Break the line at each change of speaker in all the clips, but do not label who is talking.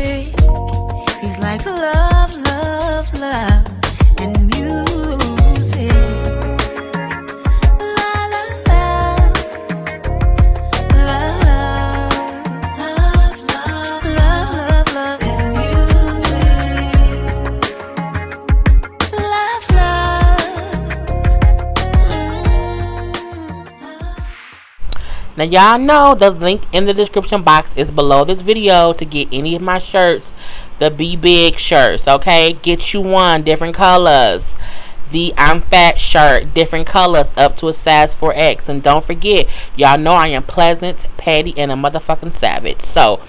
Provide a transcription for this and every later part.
music is like love, love, love, and music. La la la, love, love, love, love, love, love, and music. Love, love.
Now y'all know the link in the description box is below this video to get any of my shirts, the Be Big shirts, okay? Get you one, different colors. The I'm Fat shirt, different colors, up to a size 4X. And don't forget, y'all know I am pleasant, petty, and a motherfucking savage. So,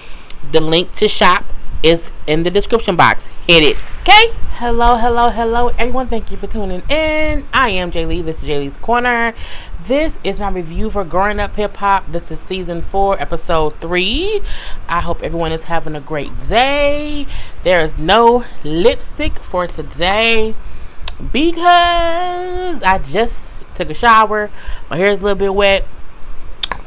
the link to shop is in the description box. Hit it, okay? Hello, hello, hello, everyone. Thank you for tuning in. I am Jay Lee. This is Jay Lee's Corner. This is my review for Growing Up Hip Hop. This is season 4, episode 3. I hope everyone is having a great day. There is no lipstick for today because I just took a shower. My hair is a little bit wet.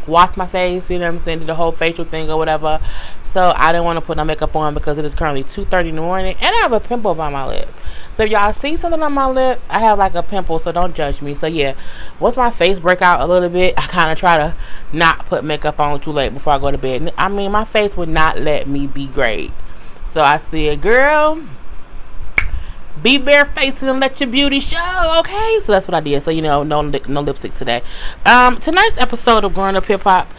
Washed my face, you know what I'm saying, did the whole facial thing or whatever. So I didn't want to put no makeup on because it is currently 2:30 in the morning and I have a pimple on my lip. So if y'all see something on my lip, I have like a pimple, so don't judge me. So yeah, once my face break out a little bit, I kind of try to not put makeup on too late before I go to bed. I mean, my face would not let me be great. So I said, girl, be barefaced and let your beauty show, okay? So that's what I did. So, you know, no lipstick today. Tonight's episode of Growing Up Hip Hop,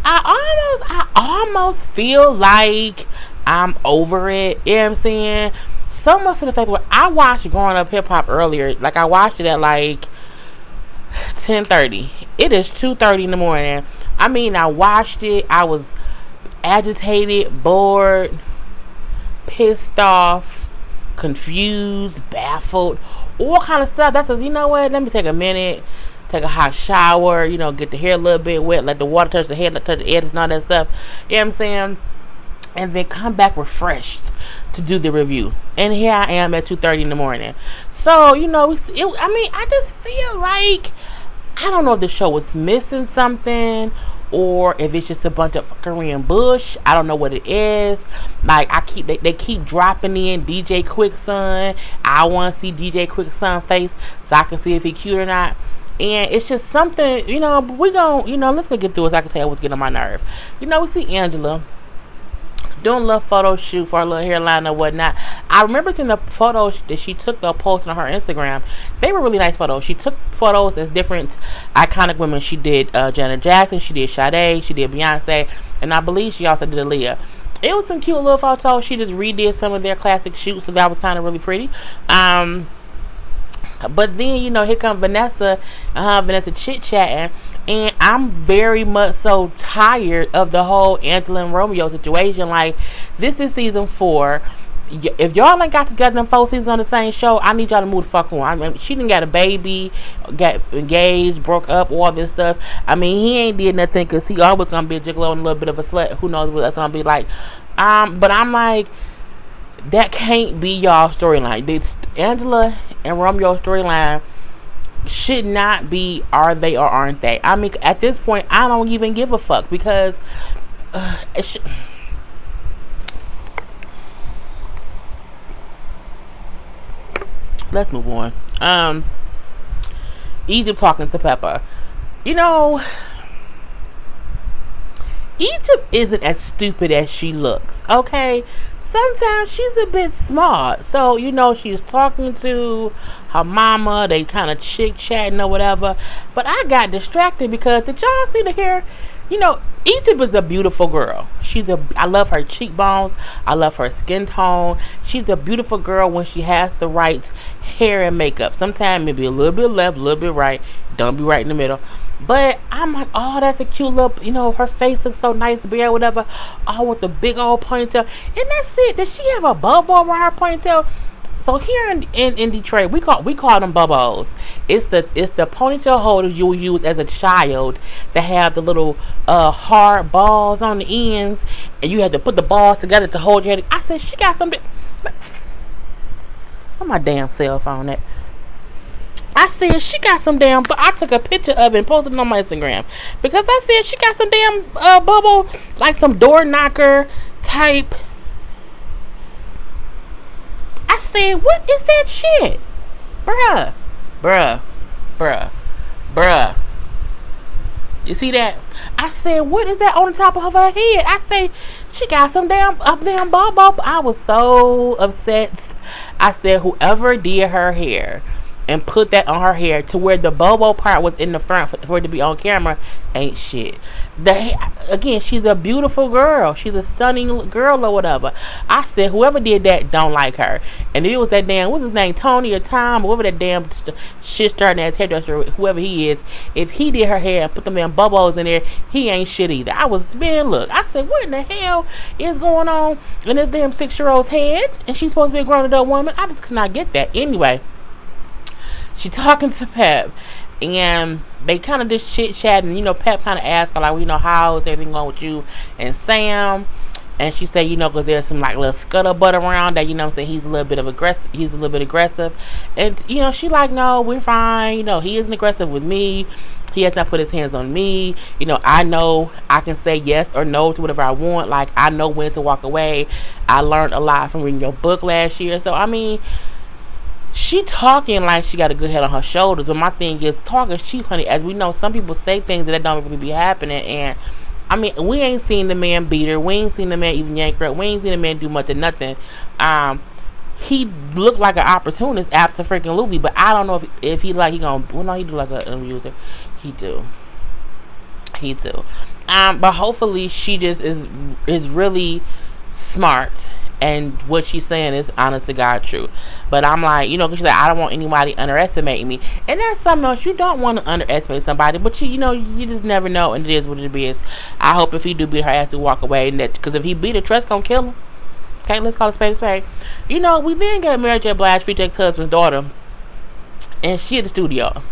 I almost feel like I'm over it. You know what I'm saying? So much to the fact where I watched Growing Up Hip Hop earlier. Like, I watched it at like 10:30. It is 2:30 in the morning. I mean, I watched it. I was agitated, bored, pissed off, confused, baffled, all kind of stuff. That says, you know what, let me take a minute, take a hot shower, you know, get the hair a little bit wet, let the water touch the hair, touch the edges and all that stuff, you know what I'm saying, and then come back refreshed to do the review. And here I am at 2:30 in the morning. So, you know, I just feel like, I don't know if the show was missing something or if it's just a bunch of Korean bush. I don't know what it is. Like, they keep dropping in DJ Quickson. I want to see DJ Quickson's face so I can see if he cute or not. And it's just something, you know, we gon', you know, let's go get through it so I can tell you what's getting on my nerve. You know, we see Angela doing a little photo shoot for her little hairline or whatnot. I remember seeing the photos that she took, the post on her Instagram. They were really nice photos. She took photos as different iconic women. She did Janet Jackson, she did Sade, she did Beyonce, and I believe she also did Aaliyah. It was some cute little photos. She just redid some of their classic shoots, so that was kind of really pretty. But then, you know, here comes Vanessa chit-chatting, and I'm very much so tired of the whole Angela and Romeo situation. Like, this is season 4. If y'all ain't got together in 4 seasons on the same show, I need y'all to move the fuck on. I mean, she done got a baby, got engaged, broke up, all this stuff. I mean, he ain't did nothing because he always gonna be a gigolo and a little bit of a slut. Who knows what that's gonna be like. But I'm like, that can't be y'all storyline. This Angela and Romeo storyline should not be are they or aren't they. I mean, at this point, I don't even give a fuck because let's move on. Egypt talking to Pepper. You know, Egypt isn't as stupid as she looks, okay? Sometimes she's a bit smart. So, you know, she's talking to her mama. They kind of chit-chatting or whatever. But I got distracted because, did y'all see the hair? You know, Egypt is a beautiful girl. I love her cheekbones. I love her skin tone. She's a beautiful girl when she has the right hair and makeup. Sometimes maybe a little bit left, a little bit right. Don't be right in the middle. But I'm like, oh, that's a cute look. You know, her face looks so nice, bare, whatever. Oh, with the big old ponytail. And that's it. Does she have a bubble around her ponytail? So here in Detroit, we call them bubbles. It's the ponytail holders you will use as a child that have the little hard balls on the ends, and you had to put the balls together to hold your head. I said, she got something. On my damn cell phone. I said she got some damn. But I took a picture of it and posted it on my Instagram because I said she got some damn bubble, like some door knocker type. I said, what is that shit, bruh, bruh, bruh, bruh. You see that? I said, what is that on the top of her head? I say, she got some damn bubble. I was so upset. I said, whoever did her hair and put that on her hair to where the bobo part was in the front for it to be on camera ain't shit. Again, she's a beautiful girl. She's a stunning girl or whatever. I said, whoever did that don't like her. And if it was that damn, what's his name, Tony or Tom, or whatever that damn shit starting ass hairdresser, whoever he is, if he did her hair and put them damn bubbles in there, he ain't shit either. I was, man, look, I said, what in the hell is going on in this damn 6-year-old's head? And she's supposed to be a grown adult woman. I just could not get that. Anyway, she talking to Pep, and they kind of just chit chatting. You know, Pep kind of asked her like, well, you know, how's everything going with you and Sam? And she said, you know, because there's some like little scuttlebutt around that, you know what I'm saying, he's a little bit aggressive. And, you know, she like, no, we're fine. You know, he isn't aggressive with me. He has not put his hands on me. You know I can say yes or no to whatever I want. Like, I know when to walk away. I learned a lot from reading your book last year. So, I mean, she talking like she got a good head on her shoulders, but my thing is, talk is cheap, honey. As we know, some people say things that don't really be happening, and I mean, we ain't seen the man beat her. We ain't seen the man even yank her up. We ain't seen the man do much of nothing. He looked like an opportunist, absolutely, but I don't know if he like he gonna. Well, no, he do like an user. He do. But hopefully she just is really smart. And what she's saying is honest to God true. But I'm like, you know, because she's like, I don't want anybody underestimating me. And that's something else. You don't want to underestimate somebody. But, you know, you just never know. And it is what it is. I hope if he do beat her ass to walk away. Because if he beat her, Trust going to kill him. Okay, let's call it spade a spade. You know, we then got Mary J. Blige, Future ex-husband's daughter. And she at the studio.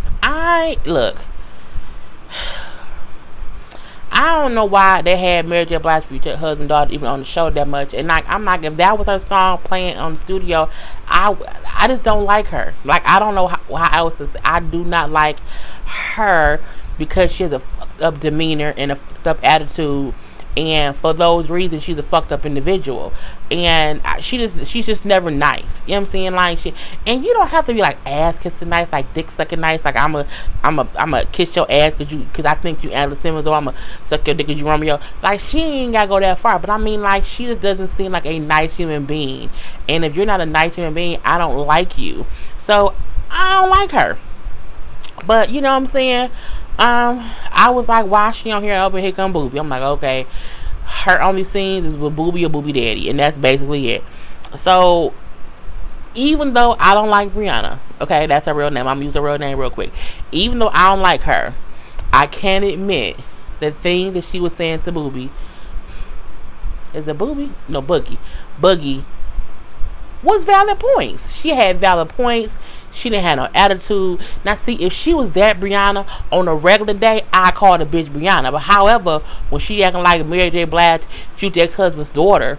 Look. I don't know why they had Mary J. Blige, Future husband, daughter, even on the show that much. And like, I'm like, if that was her song playing on the studio, I just don't like her. Like, I don't know how else to say. I do not like her because she has a fucked up demeanor and a fucked up attitude. And for those reasons, she's a fucked up individual. And she's just never nice. You know what I'm saying? Like, and you don't have to be like ass kissing nice, like dick sucking nice. Like, I'm a kiss your ass because I think you Angela Simmons, or I'm a suck your dick because you Romeo. Like, she ain't gotta go that far. But I mean, like, she just doesn't seem like a nice human being. And if you're not a nice human being, I don't like you. So I don't like her. But you know what I'm saying? I was like, why is she on here? Over here come Boobie. I'm like, okay. Her only scenes is with Boobie or Boobie Daddy, and that's basically it. So, even though I don't like Brianna, okay, that's her real name. I'm gonna use her real name real quick. Even though I don't like her, I can admit the thing that she was saying to Boobie, is it Boobie? No, Boogie was valid points. She had valid points. She didn't have no attitude. Now, see, if she was that Brianna on a regular day, I call the bitch Brianna. But however, when she acting like Mary J. Blige, Future ex-husband's daughter,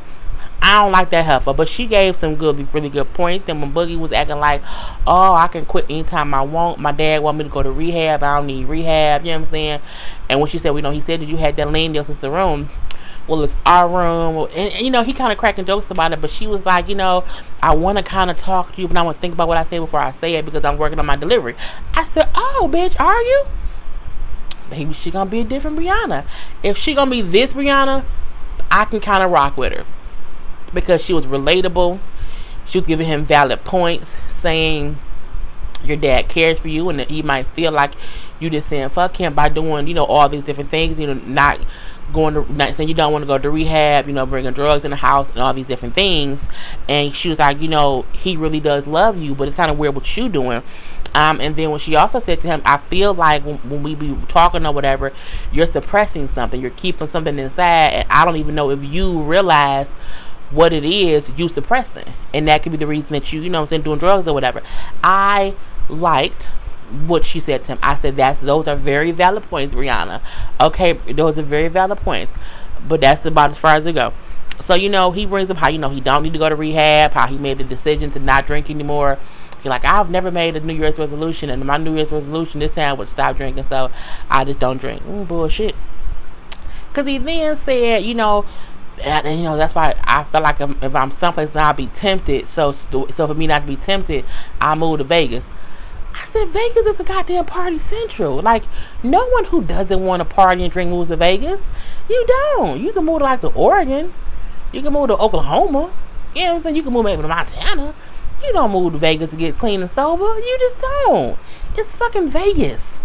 I don't like that heifer. But she gave some really good points. Then when Boogie was acting like, oh, I can quit anytime I want. My dad want me to go to rehab. I don't need rehab. You know what I'm saying? And when she said, well, you know, he said that you had that lane in your sister's room. Well, it's our room. And you know, he kind of cracking jokes about it. But she was like, you know, I want to kind of talk to you, but I want to think about what I say before I say it because I'm working on my delivery. I said, oh, bitch, are you? Maybe she going to be a different Brianna. If she going to be this Brianna, I can kind of rock with her. Because she was relatable. She was giving him valid points, saying your dad cares for you, and that he might feel like you just saying fuck him by doing, you know, all these different things, you know, not saying you don't want to go to rehab, you know, bringing drugs in the house and all these different things. And she was like, you know, he really does love you, but it's kind of weird what you doing. And then when she also said to him, I feel like when we be talking or whatever, you're suppressing something, you're keeping something inside, and I don't even know if you realize what it is you suppressing, and that could be the reason that you know what I'm saying, doing drugs or whatever. I liked what she said to him. I said, those are very valid points, Brianna. Okay, those are very valid points, but that's about as far as they go. So, you know, he brings up how, you know, he don't need to go to rehab, how he made the decision to not drink anymore. He like, I've never made a New Year's resolution, and my New Year's resolution this time was stop drinking, so I just don't drink. Bullshit. Because he then said, that's why I feel like if I'm someplace now, I'll be tempted. So for me not to be tempted, I move to Vegas. I said, Vegas is a goddamn party central. Like, no one who doesn't want to party and drink moves to Vegas. You don't. You can move to like to Oregon. You can move to Oklahoma. You know what I'm saying? You can move maybe to Montana. You don't move to Vegas to get clean and sober. You just don't. It's fucking Vegas.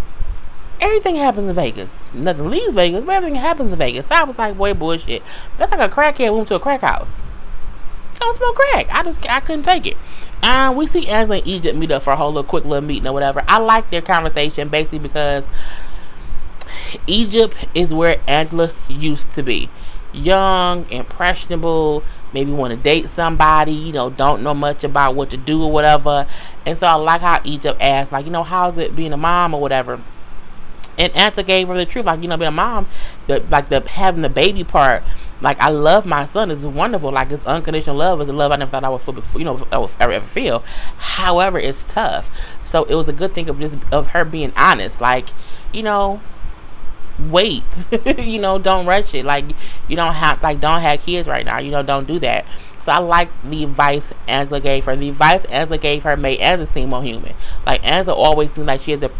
Everything happens in Vegas. Nothing leaves Vegas, but everything happens in Vegas. So I was like, boy, bullshit. That's like a crackhead went to a crack house. Don't smoke crack. I couldn't take it. We see Angela and Egypt meet up for a whole little quick little meeting or whatever. I like their conversation basically because Egypt is where Angela used to be. Young, impressionable, maybe want to date somebody, don't know much about what to do or whatever. And so I like how Egypt asked, like, how's it being a mom or whatever. And Angela gave her the truth, like, being a mom, the having the baby part, like, I love my son, it's wonderful, like, it's unconditional love, it's a love I never thought I would feel before, I would ever feel. However, it's tough. So it was a good thing of her being honest, like, wait, don't rush it, like, don't have kids right now, don't do that. So I like the advice Angela gave her. The advice Angela gave her made Angela seem more human. Like, Angela always seems like she has a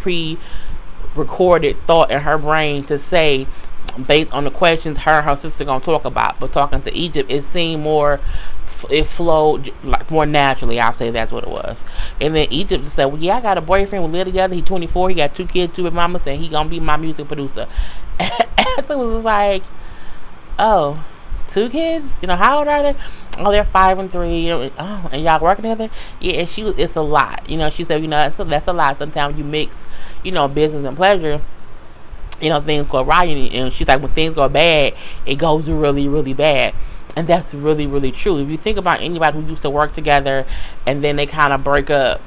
recorded thought in her brain to say based on the questions her and her sister gonna talk about. But talking to Egypt, it seemed more, it flowed like more naturally. I'll say that's what it was. And then Egypt just said, well, yeah, I got a boyfriend, we live together, he's 24, he got 2 kids, 2 baby mamas, and he gonna be my music producer. And it was like, oh, 2 kids? How old are they? Oh, they're 5 and 3. Oh, and y'all working together? Yeah, and it's a lot. She said, that's a lot. Sometimes you mix, business and pleasure. Things go right, and she's like, when things go bad, it goes really, really bad. And that's really, really true. If you think about anybody who used to work together and then they kind of break up,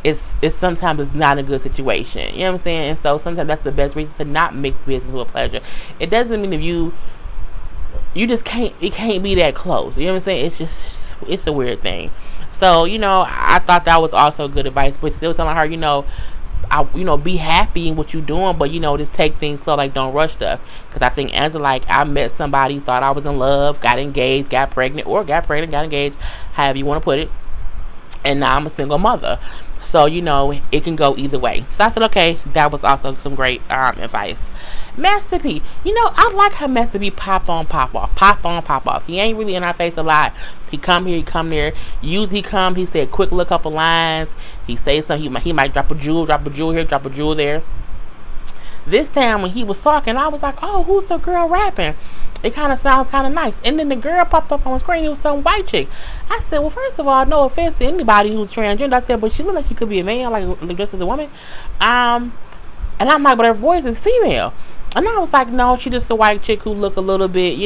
it's sometimes it's not a good situation. You know what I'm saying? And so sometimes that's the best reason to not mix business with pleasure. It doesn't mean if you just can't, it can't be that close. You know what I'm saying? It's a weird thing. So, I thought that was also good advice, but still telling her, be happy in what you're doing, but just take things slow, like don't rush stuff. Because I think Angela, like, I met somebody, thought I was in love, got engaged, got pregnant, got engaged, however you want to put it, and now I'm a single mother. So it can go either way. So I said, okay, that was also some great advice. Master P, I like how Master P pop on, pop off. He ain't really in our face a lot. He come here, he come there. Usually he said quick little couple lines. He say something, he might drop a jewel here, drop a jewel there. This time when he was talking, I was like, oh, who's the girl rapping? It kind of sounds kind of nice. And then the girl popped up on the screen. It was some white chick. I said, well, first of all, no offense to anybody who's transgender. I said, but she looked like she could be a man, like dressed as a woman. And I'm like, but her voice is female. And I was like, no, she just a white chick who look a little bit,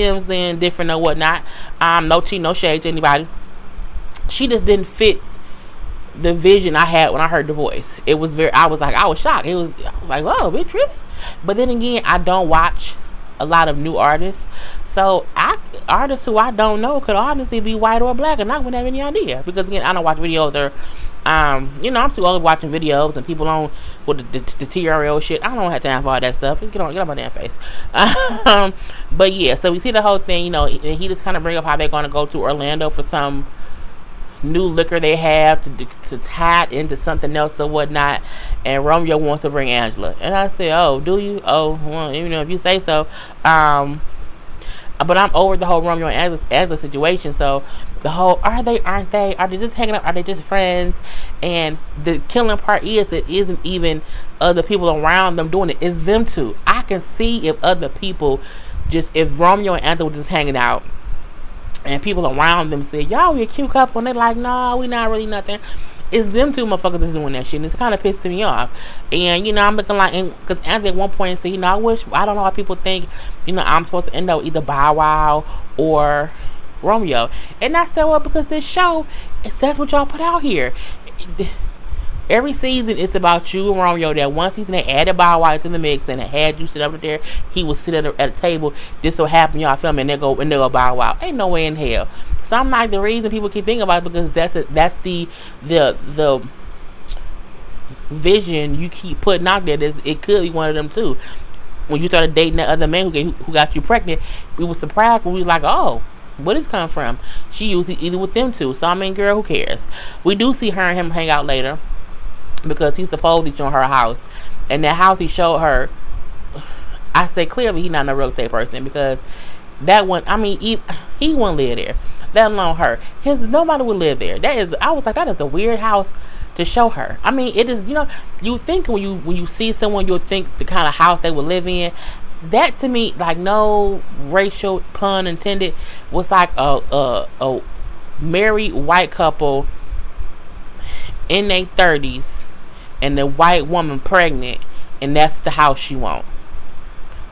different or whatnot. No tea, no shade to anybody. She just didn't fit the vision I had when I heard the voice. I was shocked. I was like, whoa, bitch, really? But then again, I don't watch a lot of new artists. So artists who I don't know could honestly be white or black, and I wouldn't have any idea. Because again, I don't watch videos or I'm too old watching videos and people on with the TRL shit. I don't have time for all that stuff. Get on my damn face. But yeah, so we see the whole thing, and he just kind of bring up how they're going to go to Orlando for some new liquor they have to tie it into something else or whatnot. And Romeo wants to bring Angela. And I said, oh, do you? Oh, well, if you say so. But I'm over the whole Romeo and Angela situation. So the whole are they, aren't they? Are they just hanging out? Are they just friends? And the killing part is it isn't even other people around them doing it. It's them two. I can see if other people if Romeo and Angela were just hanging out and people around them say, y'all we a cute couple, and they're like, no, we not really nothing. It's them two motherfuckers that's doing that shit, and it's kind of pissing me off. And I'm looking like, because Anthony at one point said, I don't know how people think, I'm supposed to end up either Bow Wow or Romeo. And I said, well, because this show, that's what y'all put out here. Every season it's about you and Romeo. That one season they added Bow Wow to the mix and they had you sit over there. He would sit at a table. This so happen y'all filming and they go Bow Wow. Ain't no way in hell. So I'm like, the reason people keep thinking about it because that's the vision you keep putting out there. It could be one of them too. When you started dating that other man who got you pregnant, we were surprised, but we was like, oh, where this come from? She usually either with them two. So I mean, girl, who cares? We do see her and him hang out later because he's supposedly showing her house, and that house he showed her, I say clearly he's not a real estate person because that one, I mean, he wouldn't live there, let alone her. Nobody would live there. I was like, that is a weird house to show her. I mean, it is, you think when you see someone, you'll think the kind of house they would live in. That to me, like, no racial pun intended, was like a married white couple in their 30s and the white woman pregnant, and that's the house she want.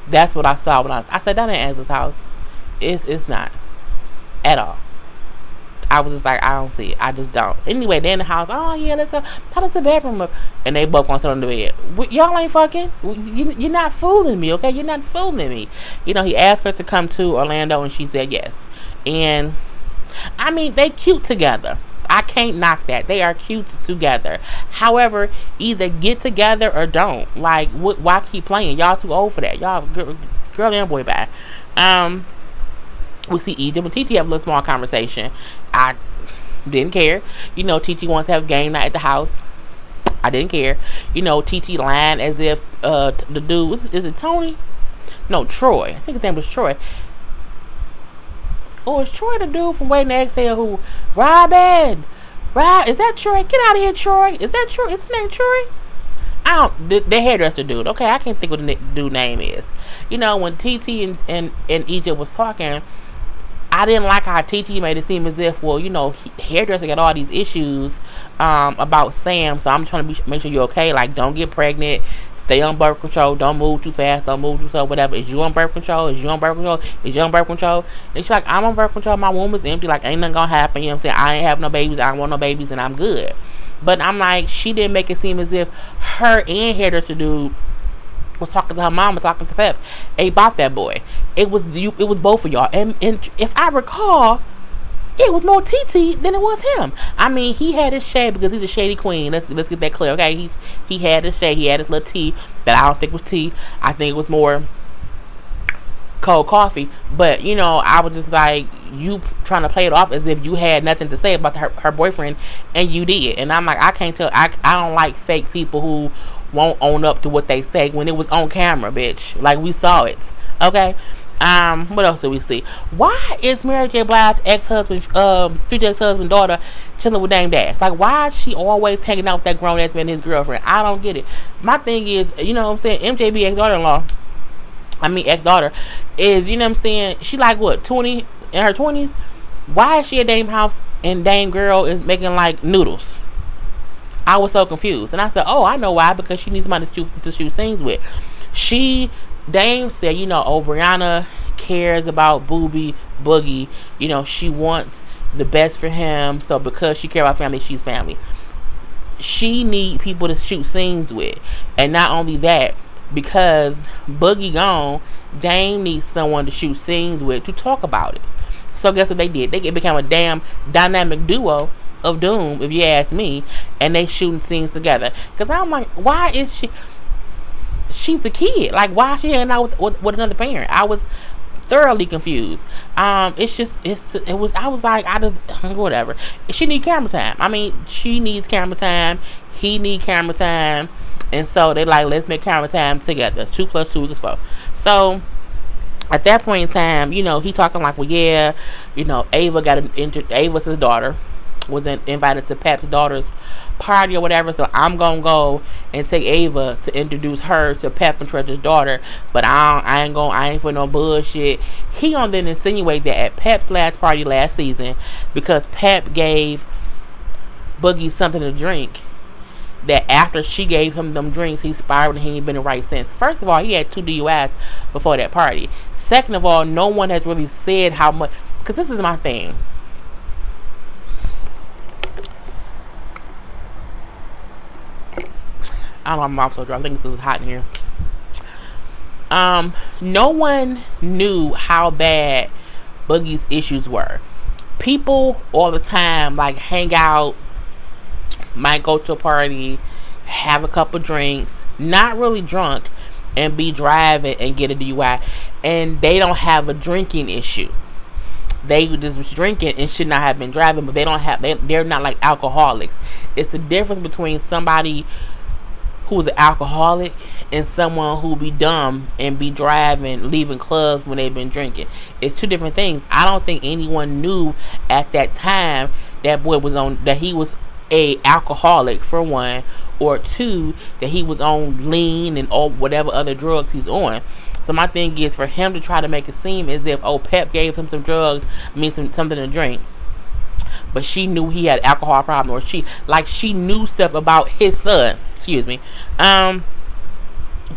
That's what I saw when I said that ain't Angela's house. It's not at all. I was just like, I don't see it. I just don't. Anyway, they in the house. Oh yeah, let's go. How does the bedroom look? And they both gonna sit on the bed. Y'all ain't fucking. You're not fooling me, okay? You're not fooling me. He asked her to come to Orlando, and she said yes. And I mean, they cute together. I can't knock that. They are cute together. However, either get together or don't. Like, why keep playing? Y'all too old for that. Y'all, girl and boy, bye. We see Egypt and TT have a little small conversation. I didn't care. TT wants to have game night at the house. I didn't care. TT lying as if the dude, is it Tony? No, Troy. I think his name was Troy. Oh, is Troy the dude from Waiting to Exhale who, Robin? Is that Troy? Get out of here, Troy. Is that Troy? Is his name Troy? The hairdresser dude. Okay, I can't think what the dude name is. When TT and Egypt was talking, I didn't like how TT made it seem as if, well, hairdresser got all these issues about Sam, so I'm trying to make sure you're okay. Like, don't get pregnant, stay on birth control, don't move too fast, don't move too slow, whatever. Is you on birth control? Is you on birth control? Is you on birth control? And she's like, I'm on birth control, my womb is empty, like, ain't nothing gonna happen, you know what I'm saying? I ain't have no babies, I don't want no babies, and I'm good. But I'm like, she didn't make it seem as if her and hairdresser dude was talking to her mom, was talking to Pep about that boy. It was both of y'all. And if I recall, it was more TT than it was him. I mean, he had his shade because he's a shady queen. Let's get that clear, okay? He had his shade. He had his little tea that I don't think was tea. I think it was more cold coffee. But I was just like, you trying to play it off as if you had nothing to say about her boyfriend, and you did. And I'm like, I can't tell. I don't like fake people who won't own up to what they say when it was on camera, bitch. Like, we saw it. Okay. What else did we see? Why is Mary J. Blige's ex-husband, future ex-husband daughter, chilling with Dame Dash? Like, why is she always hanging out with that grown ass man and his girlfriend? I don't get it. My thing is, what I'm saying, MJB ex-daughter is, what I'm saying, she like what, 20, in her 20s? Why is she at Dame house and Dame girl is making like noodles? I was so confused. And I said, oh, I know why. Because she needs somebody to shoot scenes with. Dame said, Brianna cares about Boogie. She wants the best for him. So because she cares about family, she's family. She need people to shoot scenes with. And not only that, because Boogie gone, Dame needs someone to shoot scenes with to talk about it. So guess what they did? They became a damn dynamic duo of doom, if you ask me, and they shooting scenes together. Because I'm like, why is she's a kid, like, why is she hanging out with another parent? I was thoroughly confused. I was like, whatever. She need camera time. I mean, she needs camera time, he need camera time, and so they like, let's make camera time together. 2 + 2 = 4. So at that point in time, he talking like, well, yeah, Ava's his daughter was invited to Pep's daughter's party or whatever, so I'm gonna go and take Ava to introduce her to Pep and Treasure's daughter, but I ain't for no bullshit. He gonna then insinuate that at Pep's last party last season, because Pep gave Boogie something to drink, that after she gave him them drinks, he spiraled and he ain't been right since. First of all, he had 2 DUIs before that party. Second of all, no one has really said how much, because this is my thing. I don't know, my mouth's so dry. I think this is hot in here. No one knew how bad Boogie's issues were. People all the time like hang out, might go to a party, have a couple drinks, not really drunk, and be driving and get a DUI, and they don't have a drinking issue. They just was drinking and should not have been driving, but they're not like alcoholics. It's the difference between somebody who's an alcoholic and someone who be dumb and be driving, leaving clubs when they've been drinking. It's two different things. I don't think anyone knew at that time that he was a alcoholic, for one, or two, that he was on lean and all whatever other drugs he's on. So my thing is, for him to try to make it seem as if Pep gave him some drugs, something to drink, but she knew he had alcohol problem, or she knew stuff about his son. Excuse me.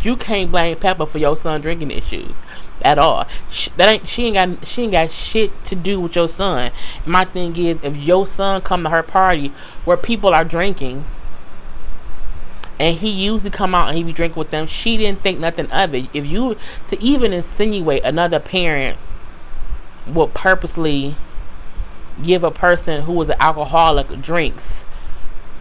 You can't blame Pepper for your son drinking issues at all. She ain't got shit to do with your son. My thing is, if your son come to her party where people are drinking, and he usually come out and he be drinking with them, she didn't think nothing of it. If you to even insinuate another parent will purposely give a person who was an alcoholic drinks,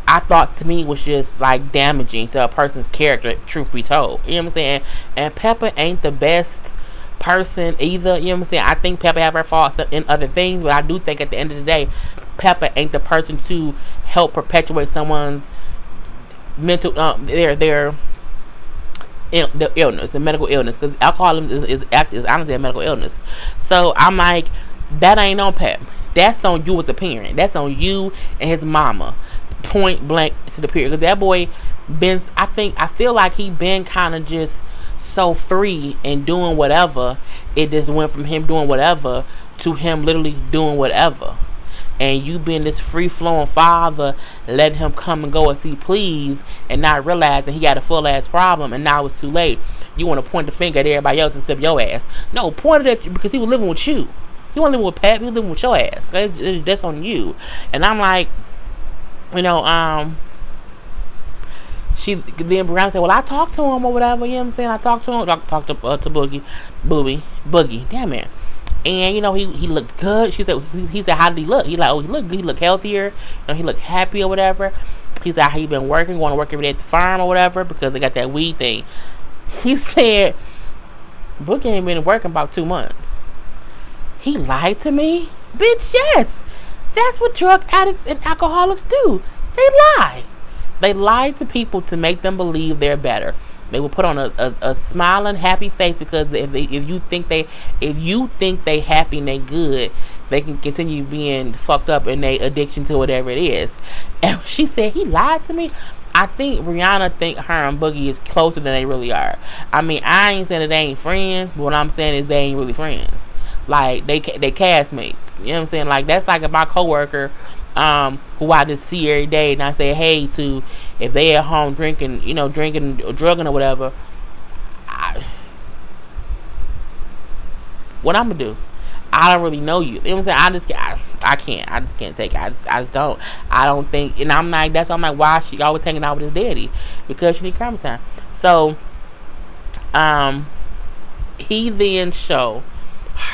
I thought to me was just like damaging to a person's character, truth be told. You know what I'm saying? And Pepper ain't the best person either. You know what I'm saying? I think Pepper have her faults in other things, but I do think at the end of the day, Pepper ain't the person to help perpetuate someone's mental their illness, the medical illness, because alcoholism is honestly a medical illness. So I'm like, that ain't on Pep. That's on you as a parent. That's on you and his mama. Point blank to the period. Because that boy I feel like he been kind of just so free and doing whatever. It just went from him doing whatever to him literally doing whatever. And you being this free-flowing father, letting him come and go as he please, and not realizing he got a full-ass problem, and now it's too late. You want to point the finger at everybody else except your ass. No, point it at you, because he was living with you. He wasn't living with Pat, he was living with your ass. That's on you. And I'm like, then Brianna said, well, I talked to him or whatever, you know what I'm saying? I talked to him, talked to Boogie, damn it. And he looked good. She said, he said, how did he look? He like, oh, he looked good. He looked healthier. He looked happy or whatever. He said, he been working, going to work every day at the farm or whatever, because they got that weed thing. He said, Boogie ain't been working about 2 months. He lied to me? Bitch, yes. That's what drug addicts and alcoholics do. They lie. They lie to people to make them believe they're better. They will put on a smiling, happy face, because if you think they happy and they good, they can continue being fucked up in their addiction to whatever it is. And she said, he lied to me. I think Rihanna think her and Boogie is closer than they really are. I mean, I ain't saying that they ain't friends, but what I'm saying is they ain't really friends. Like, they castmates. You know what I'm saying? Like, that's like my coworker, who I just see every day, and I say hey to, if they at home drinking or drugging or whatever, what I'm gonna do? I don't really know you. You know what I'm saying? I just can't take it. I just don't. I don't think, and I'm like, that's why I'm like, why she always hanging out with his daddy? Because she need camera time. So, he then showed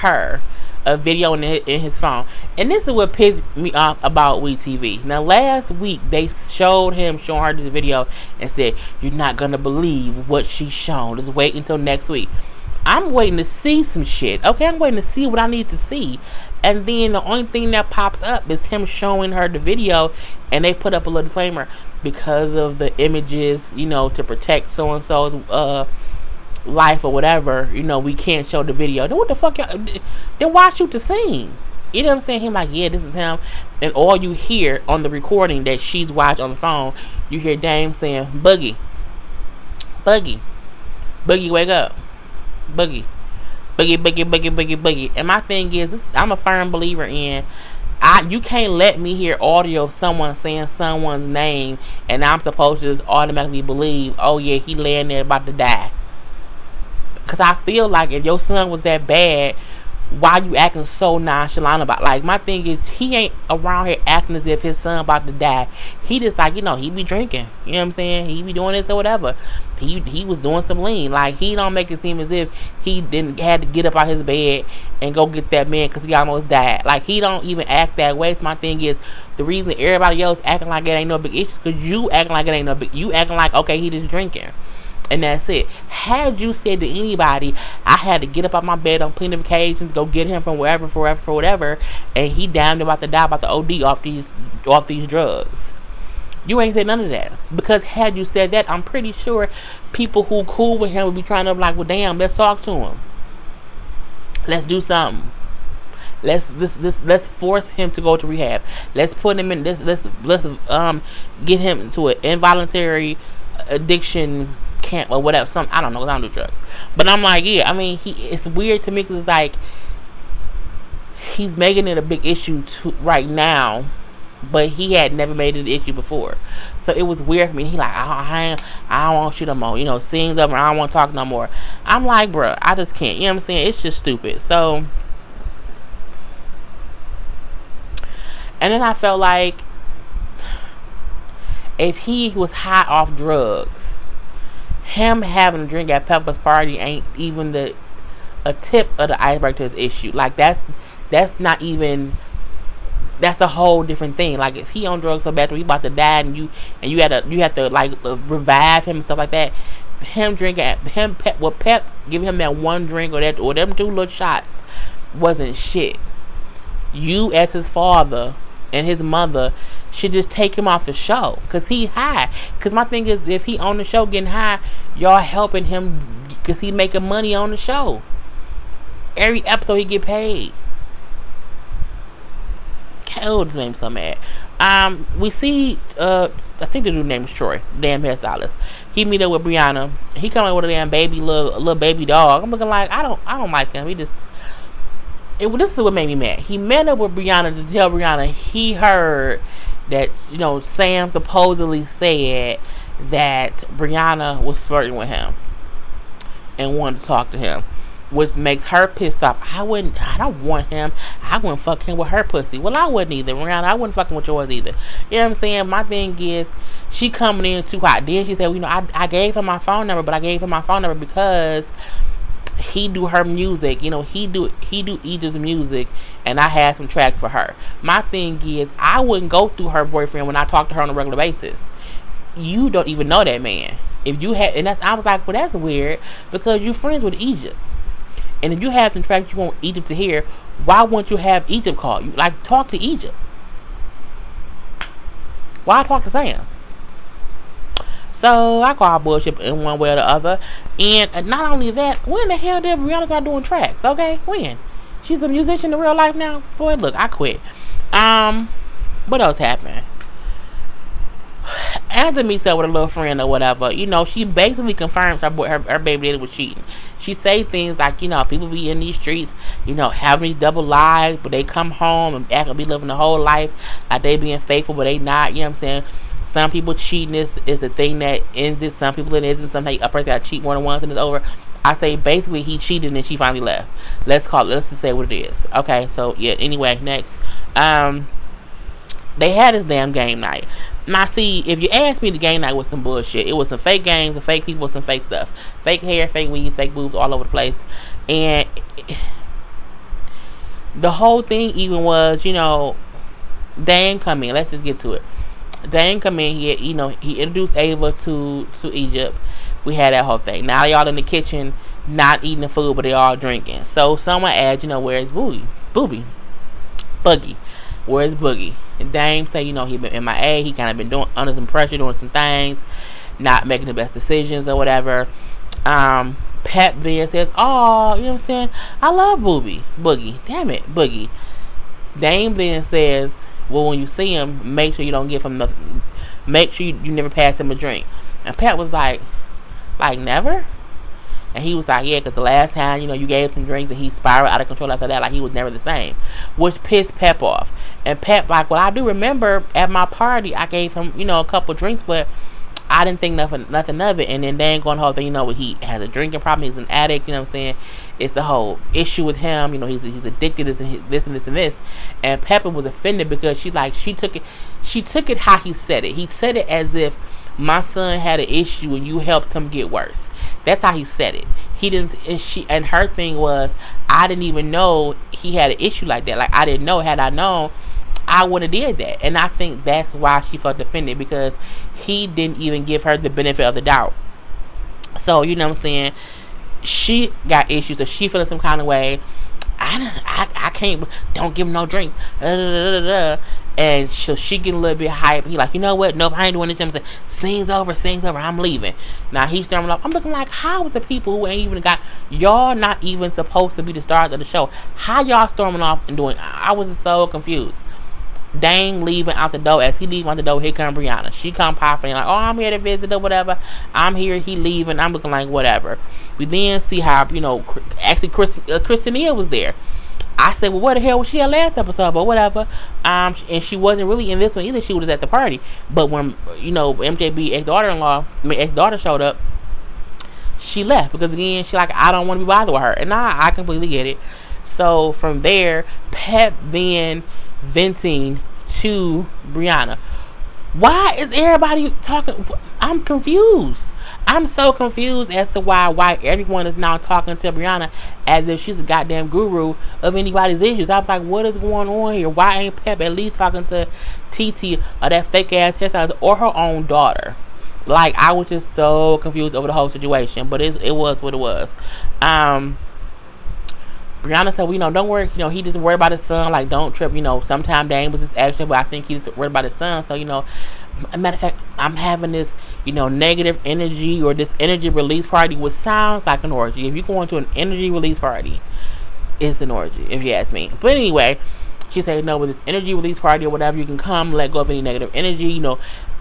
her a video in his phone, and this is what pissed me off about WeTV. Now, last week they showing her this video and said, you're not gonna believe what she's shown. Just wait until next week. I'm waiting to see some shit. Okay, I'm waiting to see what I need to see, and then the only thing that pops up is him showing her the video, and they put up a little disclaimer because of the images, to protect so and so's life or whatever, we can't show the video. Then what the fuck y'all, then why shoot the scene? You know what I'm saying? Him like, yeah, this is him, and all you hear on the recording that she's watched on the phone, you hear Dame saying, Boogie, wake up, Boogie. And my thing is, I'm a firm believer in, you can't let me hear audio of someone saying someone's name and I'm supposed to just automatically believe, oh yeah, he laying there about to die. Because I feel like if your son was that bad, why you acting so nonchalant about it? Like, my thing is, he ain't around here acting as if his son about to die. He just like, he be drinking. You know what I'm saying? He be doing this or whatever. He was doing some lean. Like, he don't make it seem as if he didn't had to get up out his bed and go get that man because he almost died. Like, he don't even act that way. So my thing is, the reason everybody else acting like it ain't no big issue is because you acting like it ain't no big. You acting like, okay, he just drinking. And that's it. Had you said to anybody, I had to get up out my bed on plenty of occasions, go get him from wherever, forever, for whatever, and he damn about to die, about the OD off these drugs. You ain't said none of that. Because had you said that, I'm pretty sure people who cool with him would be trying to like, well, damn, let's talk to him. Let's do something. Let's force him to go to rehab. Let's put him in this. Let's get him into an involuntary addiction camp or whatever. I don't know. I don't do drugs, but I'm like, yeah. I mean, it's weird to me because it's like he's making it a big issue right now, but he had never made it an issue before. So it was weird for me. He like, I don't want you no more. Scenes of him. I don't want to talk no more. I'm like, bruh, I just can't. You know what I'm saying? It's just stupid. So, and then I felt like if he was high off drugs, him having a drink at Pepper's party ain't even a tip of the iceberg to his issue. Like, that's not even, that's a whole different thing. Like, if he on drugs so bad that he about to die and you have to like revive him and stuff like that, him drinking Pep giving him that one drink or them 2 little shots wasn't shit. You as his father and his mother should just take him off the show because he high. Because my thing is, if he on the show getting high, y'all helping him because he making money on the show. Every episode he get paid. Oh, this name's so mad. We see I think the dude name is Troy, damn hairstylist. He meet up with Brianna. He come up with a damn baby little baby dog. I'm looking like, I don't like him. This is what made me mad. He met up with Brianna to tell Brianna he heard that, Sam supposedly said that Brianna was flirting with him and wanted to talk to him, which makes her pissed off. I don't want him. I wouldn't fuck him with her pussy. Well, I wouldn't either, Brianna. I wouldn't fuck him with yours either. You know what I'm saying? My thing is, she coming in too hot. Then she said, I gave her my phone number, but I gave her my phone number because he do her music, he do Egypt's music, and I had some tracks for her. My thing is, I wouldn't go through her boyfriend when I talk to her on a regular basis. You don't even know that man. If you had, and I was like, well, that's weird because you're friends with Egypt, and if you have some tracks you want Egypt to hear, why wouldn't you have Egypt call you? Like, talk to Egypt. Why talk to Sam? So I call bullshit in one way or the other. And not only that, when the hell did Brianna start doing tracks? Okay, when? She's a musician in real life now? Boy, look, I quit. What else happened? Angela meets up with a little friend or whatever. She basically confirms her baby daddy was cheating. She say things like, people be in these streets, having these double lives, but they come home and act like be living the whole life like they being faithful, but they not. You know what I'm saying? Some people cheating is the thing that ends it. Some people it isn't. Sometimes a person got to cheat more than once and it's over. I say basically he cheated and she finally left. Let's just say what it is. Okay, so yeah. Anyway, next, they had this damn game night. Now, see, if you ask me, the game night was some bullshit. It was some fake games, some fake people, some fake stuff, fake hair, fake weeds, fake boobs, all over the place, and the whole thing even was, Dane come in. Let's just get to it. Dane come in here, he introduced Ava to Egypt. We had that whole thing. Now y'all in the kitchen, not eating the food, but they all drinking. So someone asked, where's Boogie? Where's Boogie? And Dame say, he been MIA. He kind of been doing under some pressure, doing some things, not making the best decisions or whatever. Pep then says, oh, you know what I'm saying? I love Boogie. Damn it, Boogie. Dame then says, well, when you see him, make sure you don't give him nothing. Make sure you never pass him a drink. And Pat was like never? And he was like, yeah, because the last time, you gave him drinks and he spiraled out of control after that, like he was never the same. Which pissed Pep off. And Pep like, well, I do remember at my party, I gave him, a couple drinks, but I didn't think nothing of it. And then they ain't going the whole thing, he has a drinking problem, he's an addict, you know what I'm saying? It's the whole issue with him, he's addicted, this and this. And Pepper was offended because she took it how he said it. He said it as if my son had an issue and you helped him get worse. That's how he said it. He didn't. And her thing was, I didn't even know he had an issue like that. Like, I didn't know. Had I known, I would have did that. And I think that's why she felt offended, because he didn't even give her the benefit of the doubt. So, you know what I'm saying? She got issues, so she feeling some kind of way. I can't. Don't give him no drinks. And so she getting a little bit hype. He like, you know what? Nope, I ain't doing this. I'm saying, scene's over. I'm leaving. Now he's storming off. I'm looking like, how is the people who ain't even got, y'all not even supposed to be the stars of the show? How y'all storming off and doing? I was so confused. Dang, leaving out the door. As he leaving out the door, here come Brianna. She come popping like, oh, I'm here to visit or whatever. I'm here. He leaving. I'm looking like whatever. We then see how, actually Christina was there. I said, well, where the hell was she at last episode? But whatever. And she wasn't really in this one either. She was at the party. But when, MJB ex-daughter showed up, she left. Because again, she like, I don't want to be bothered with her. And I completely get it. So from there, Pep then venting to Brianna. Why is everybody talking? I'm confused. I'm so confused as to why everyone is now talking to Brianna as if she's a goddamn guru of anybody's issues. I was like, what is going on here? Why ain't Pep at least talking to TT or that fake ass hairstylist or her own daughter? Like, I was just so confused over the whole situation. But it was what it was. Brianna said, well, don't worry, he just worried about his son, like, don't trip, sometime Dane was his action, but I think he's worried about his son, so, a matter of fact, I'm having this, negative energy, or this energy release party, which sounds like an orgy. If you go into an energy release party, it's an orgy, if you ask me. But anyway, she said, no, with this energy release party or whatever, you can come, let go of any negative energy,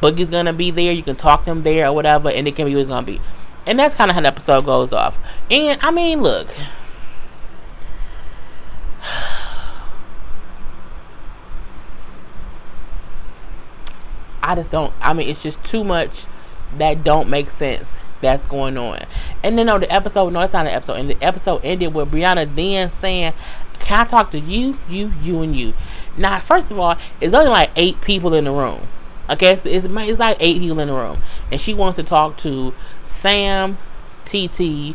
Boogie's gonna be there, you can talk to him there, or whatever, and it can be what it's gonna be. And that's kind of how the episode goes off. And, I mean, look, it's just too much that don't make sense that's going on. And then it's not an episode, and the episode ended with Brianna then saying, can I talk to you, and you? Now, first of all, it's only like 8 people in the room. Okay, it's like 8 people in the room, and she wants to talk to Sam, TT,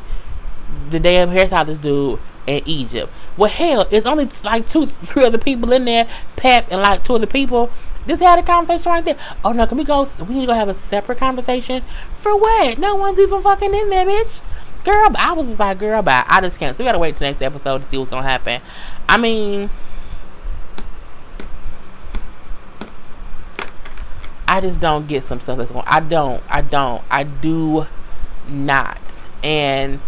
the damn hairstylist dude, and Egypt. Well, hell, it's only like 2-3 other people in there, Pep and like 2 other people. Just had a conversation right there. Oh no, we need to go have a separate conversation? For what? No one's even fucking in there, bitch. Girl, I was just like, girl, bye. I just can't. So we gotta wait till next episode to see what's gonna happen. I mean, I just don't get some stuff that's going on. I do not. And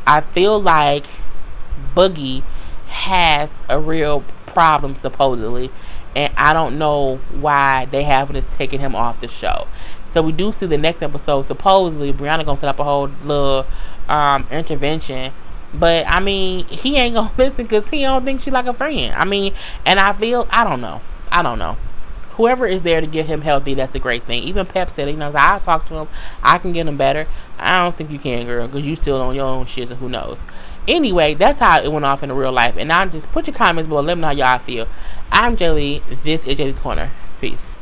I feel like Boogie has a real problem, supposedly, and I don't know why they haven't just taken him off the show. So we do see the next episode, supposedly Brianna gonna set up a whole little intervention, but I mean, he ain't gonna listen because he don't think she like a friend. I mean, and I don't know. Whoever is there to get him healthy, that's a great thing. Even Pep said it, I'll talk to him, I can get him better. I don't think you can, girl, because you still on your own shit, and who knows. Anyway, that's how it went off in the real life. And now just put your comments below. Let me know how y'all feel. I'm Jelly. This is Jelly's Corner. Peace.